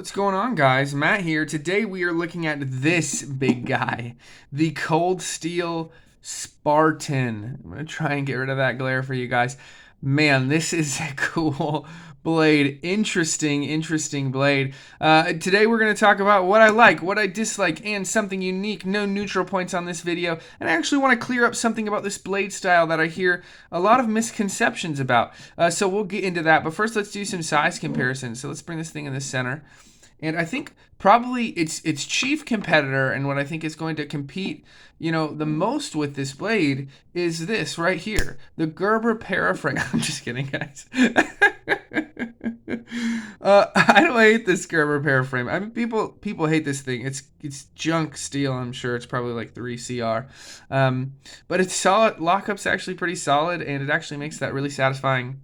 What's going on, guys? Matt here. Today we are looking at this big guy, the Cold Steel Spartan. I'm going to try and get rid of that glare for you guys. Man, this is a cool blade. Interesting blade. Today we're going to talk about what I like, what I dislike, and something unique. No neutral points on this video. And I actually want to clear up something about this blade style that I hear a lot of misconceptions about. So we'll get into that. But first, let's do some size comparisons. So let's bring this thing in the center. And I think probably its chief competitor and what I think is going to compete, the most with this blade is this right here, the Gerber Paraframe. I'm just kidding, guys. I don't hate this Gerber Paraframe. I mean, people hate this thing. It's junk steel. I'm sure it's probably like 3CR, but it's solid. Lockup's actually pretty solid, and it actually makes that really satisfying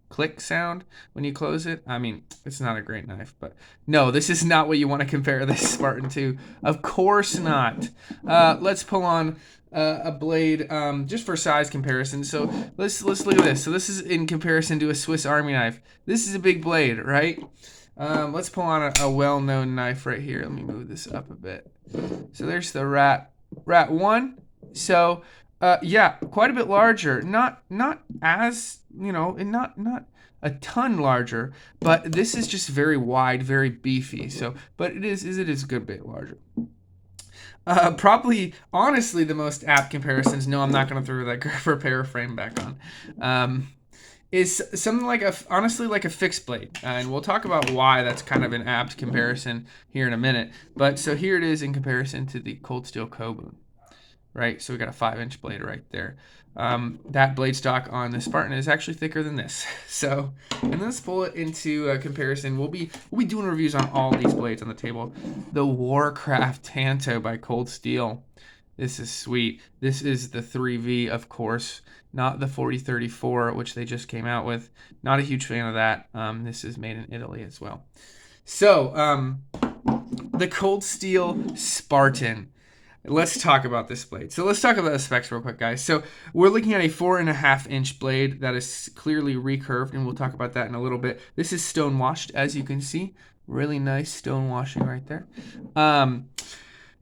click sound when you close it. I mean, it's not a great knife, but no, this is not what you want to compare this Spartan to. Of course not. Let's pull on a blade just for size comparison. So let's look at this. So this is in comparison to a Swiss Army knife. This is a big blade, right? Let's pull on a well-known knife right here. Let me move this up a bit. So there's the Rat 1. So yeah, quite a bit larger. Not as, and not a ton larger, but this is just very wide, very beefy. So, but it is a good bit larger. Probably, honestly, the most apt comparisons. No, I'm not going to throw that Gerber Paraframe back on. Is something like honestly like a fixed blade, and we'll talk about why that's kind of an apt comparison here in a minute. But so here it is in comparison to the Cold Steel Kobun. Right, so we got a 5-inch blade right there. That blade stock on the Spartan is actually thicker than this. So, and let's pull it into a comparison. We'll be doing reviews on all these blades on the table. The Warcraft Tanto by Cold Steel. This is sweet. This is the 3V, of course, not the 4034, which they just came out with. Not a huge fan of that. This is made in Italy as well. So, the Cold Steel Spartan. Let's talk about this blade. So let's talk about the specs real quick, guys. So we're looking at a 4.5-inch blade that is clearly recurved, and we'll talk about that in a little bit. This is stone washed, as you can see. Really nice stone washing right there.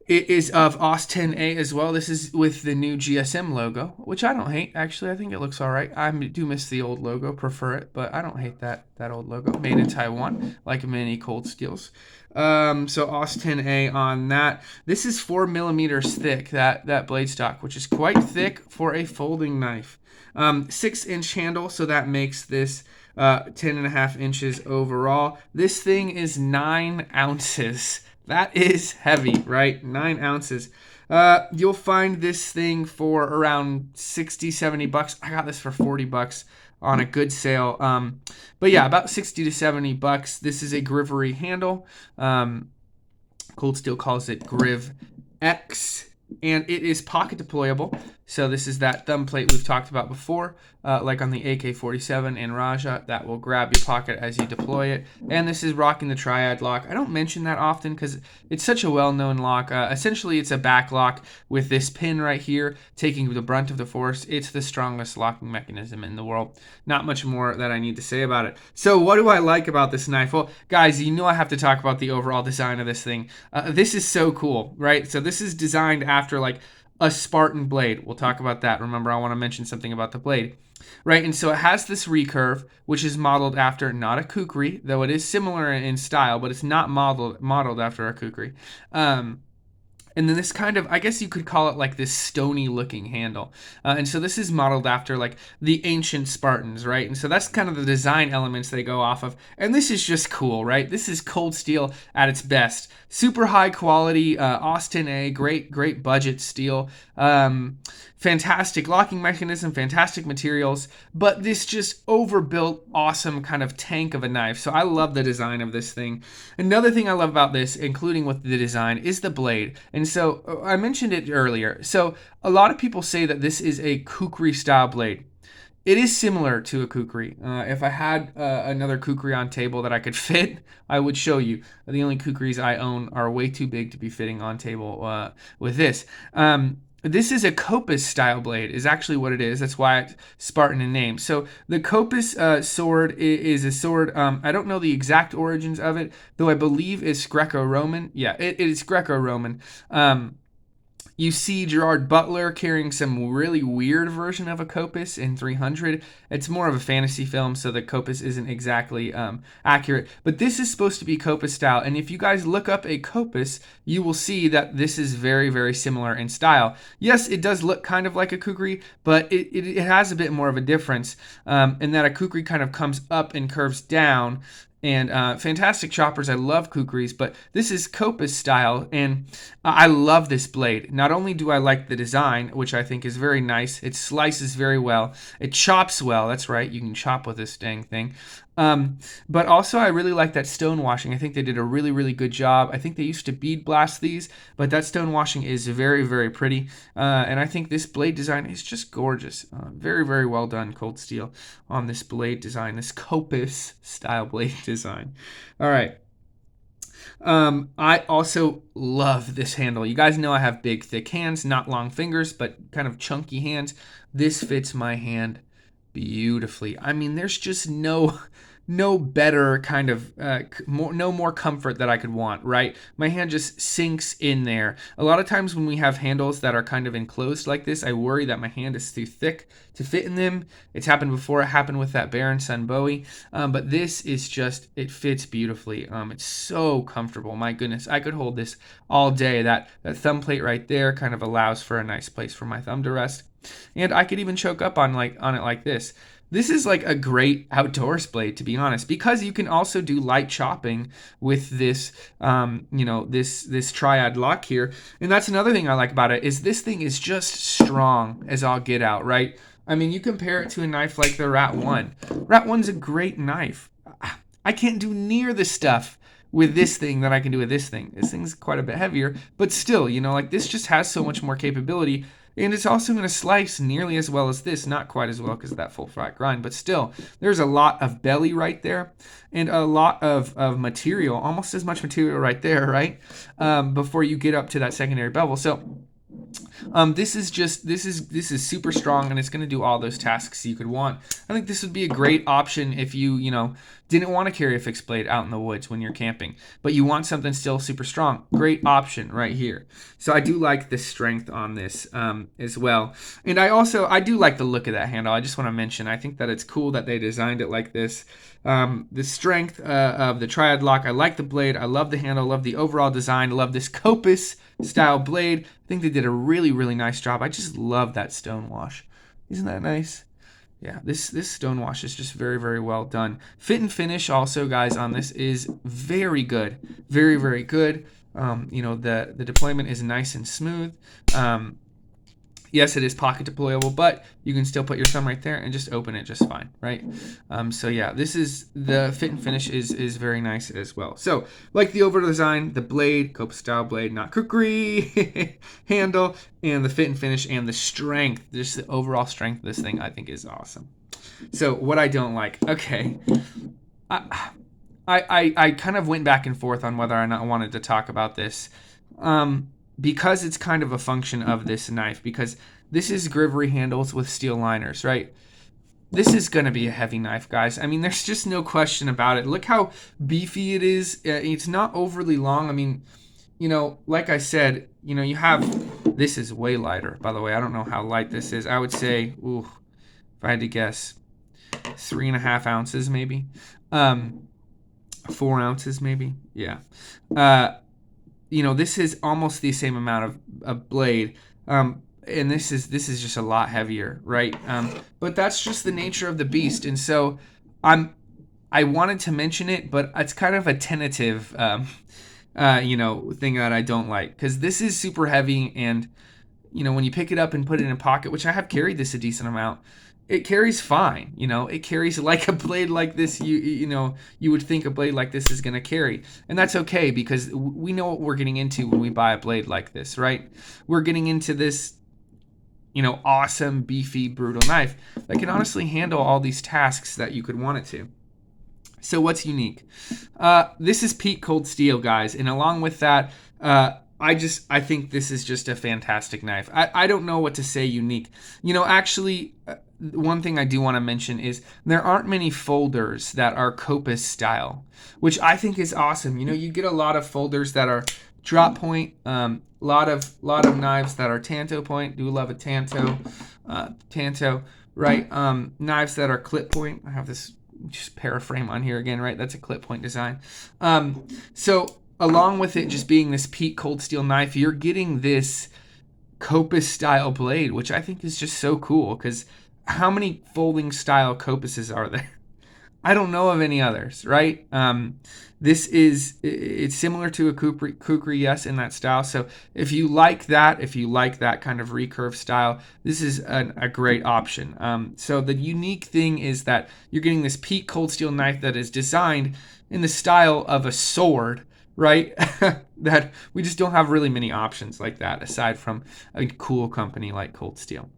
It is of AUS 10A as well. This is with the new GSM logo, which I don't hate. Actually, I think it looks all right. I do miss the old logo, prefer it, but I don't hate that old logo. Made in Taiwan, like many Cold Steels. So AUS 10A on that. This is 4 millimeters thick, that blade stock, which is quite thick for a folding knife. 6-inch handle, so that makes this 10.5 inches overall. This thing is 9 ounces. That is heavy, right? 9 ounces. You'll find this thing for around 60, 70 bucks. I got this for 40 bucks on a good sale. But yeah, about 60 to 70 bucks. This is a Grivery handle. Cold Steel calls it Griv X. And it is pocket deployable. So this is that thumb plate we've talked about before, like on the AK-47 and Raja, that will grab your pocket as you deploy it. And this is rocking the triad lock. I don't mention that often because it's such a well-known lock. Essentially, it's a back lock with this pin right here taking the brunt of the force. It's the strongest locking mechanism in the world. Not much more that I need to say about it. So what do I like about this knife? Well, guys, I have to talk about the overall design of this thing. This is so cool, right? So this is designed after like a Spartan blade. We'll talk about that. Remember, I want to mention something about the blade, right? And so it has this recurve, which is modeled after not a kukri, though it is similar in style, but it's not modeled after a kukri. And then this kind of, I guess you could call it like this stony looking handle. And so this is modeled after like the ancient Spartans, right? And so that's kind of the design elements they go off of. And this is just cool, right? This is Cold Steel at its best. Super high quality, AUS 10A, great budget steel. Fantastic locking mechanism, fantastic materials, but this just overbuilt, awesome kind of tank of a knife. So I love the design of this thing. Another thing I love about this, including with the design, is the blade. And so I mentioned it earlier. So a lot of people say that this is a kukri style blade. It is similar to a kukri. If I had another kukri on table that I could fit, I would show you. The only kukris I own are way too big to be fitting on table with this. This is a Copus style blade, is actually what it is. That's why it's Spartan in name. So the Copus sword is a sword. I don't know the exact origins of it, though I believe it's Greco-Roman. Yeah, it is Greco-Roman. You see Gerard Butler carrying some really weird version of a Copus in 300. It's more of a fantasy film, so the Copus isn't exactly accurate. But this is supposed to be Copus style, and if you guys look up a Copus, you will see that this is very, very similar in style. Yes, it does look kind of like a kukri, but it has a bit more of a difference in that a kukri kind of comes up and curves down. And fantastic choppers. I love kukris, but this is Copus style, and I love this blade. Not only do I like the design, which I think is very nice, it slices very well, it chops well. That's right, you can chop with this dang thing. But also I really like that stone washing. I think they did a really, really good job. I think they used to bead blast these, but that stone washing is very, very pretty. And I think this blade design is just gorgeous. Very, very well done, Cold Steel, on this blade design, this Copus style blade design. All right. I also love this handle. You guys know I have big, thick hands, not long fingers, but kind of chunky hands. This fits my hand beautifully. I mean, there's just no better kind of no more comfort that I could want, right? My hand just sinks in there. A lot of times when we have handles that are kind of enclosed like this, I worry that my hand is too thick to fit in them. It's happened before. It happened with that Baron Sun Bowie, but this is just, it fits beautifully. It's so comfortable. My goodness, I could hold this all day. That thumb plate right there kind of allows for a nice place for my thumb to rest, and I could even choke up on it like this. This is like a great outdoors blade, to be honest, because you can also do light chopping with this, this triad lock here. And that's another thing I like about it, is this thing is just strong as all get out, right? I mean, you compare it to a knife like the Rat 1. Rat 1's a great knife. I can't do near the stuff with this thing that I can do with this thing. This thing's quite a bit heavier, but still, like this just has so much more capability. And it's also going to slice nearly as well as this. Not quite as well because of that full flat grind, but still, there's a lot of belly right there and a lot of material, almost as much material right there, right? Before you get up to that secondary bevel. So this is super strong, and it's going to do all those tasks you could want. I think this would be a great option if you didn't want to carry a fixed blade out in the woods when you're camping, but you want something still super strong. Great option right here. So I do like the strength on this as well, and I do like the look of that handle. I just want to mention, I think that it's cool that they designed it like this. The strength of the triad lock. I like the blade. I love the handle. Love the overall design. Love this Copus style blade. I think they did a really, really nice job. I just love that stone wash. Isn't that nice? Yeah, this stone wash is just very, very well done. Fit and finish also, guys, on this is very good. Very, very good. The deployment is nice and smooth. Yes, it is pocket deployable, but you can still put your thumb right there and just open it just fine, right? So yeah, this is the fit and finish is very nice as well. So like the overall design, the blade, Copus style blade, not kukri, handle, and the fit and finish and the strength, just the overall strength of this thing, I think is awesome. So what I don't like, okay, I kind of went back and forth on whether or not I wanted to talk about this. Because it's kind of a function of this knife, because this is Grivory handles with steel liners, right? This is going to be a heavy knife, guys. I mean, there's just no question about it. Look how beefy it is. It's not overly long. I mean, like I said, you have, this is way lighter, by the way. I don't know how light this is. I would say, if I had to guess, 3.5 ounces maybe. 4 ounces maybe. Yeah. This is almost the same amount of blade, and this is just a lot heavier, right? But that's just the nature of the beast, and so I wanted to mention it, but it's kind of a tentative, thing that I don't like, because this is super heavy, and when you pick it up and put it in a pocket, which I have carried this a decent amount, it carries fine. It carries like a blade like this. You would think a blade like this is going to carry, and that's okay, because we know what we're getting into when we buy a blade like this, right? We're getting into this awesome, beefy, brutal knife that can honestly handle all these tasks that you could want it to. So what's unique? This is peak Cold Steel, guys, and along with that, I think this is just a fantastic knife. I don't know what to say unique. Actually, one thing I do want to mention is there aren't many folders that are Copus style, which I think is awesome. You get a lot of folders that are drop point, lot of knives that are tanto point. Do love a tanto, right? Knives that are clip point. I have this just paraframe on here again, right? That's a clip point design. So along with it just being this peak cold steel knife, you're getting this Copus style blade, which I think is just so cool, because how many folding style Copuses are there? I don't know of any others, right? It's similar to a kukri, yes, in that style. So if you like that kind of recurve style, this is a great option. So the unique thing is that you're getting this peak cold steel knife that is designed in the style of a sword, right? That we just don't have really many options like that aside from a cool company like Cold Steel.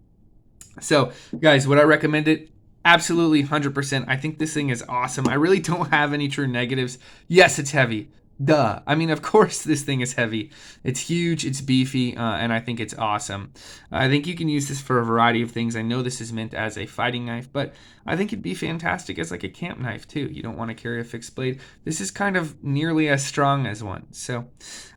So, guys, would I recommend it? Absolutely, 100%. I think this thing is awesome. I really don't have any true negatives. Yes, it's heavy. Duh. I mean, of course this thing is heavy. It's huge, it's beefy, and I think it's awesome. I think you can use this for a variety of things. I know this is meant as a fighting knife, but I think it'd be fantastic as like a camp knife too. You don't want to carry a fixed blade. This is kind of nearly as strong as one. So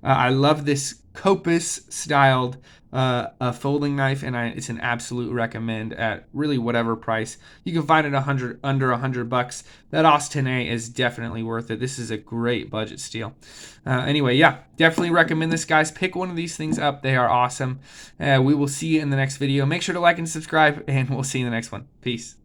I love this Copus styled a folding knife, and it's an absolute recommend at really whatever price you can find it. Under $100. That Austin A is definitely worth it. This is a great budget steal. Anyway, yeah, definitely recommend this, guys. Pick one of these things up. They are awesome. We will see you in the next video. Make sure to like and subscribe, and we'll see you in the next one. Peace.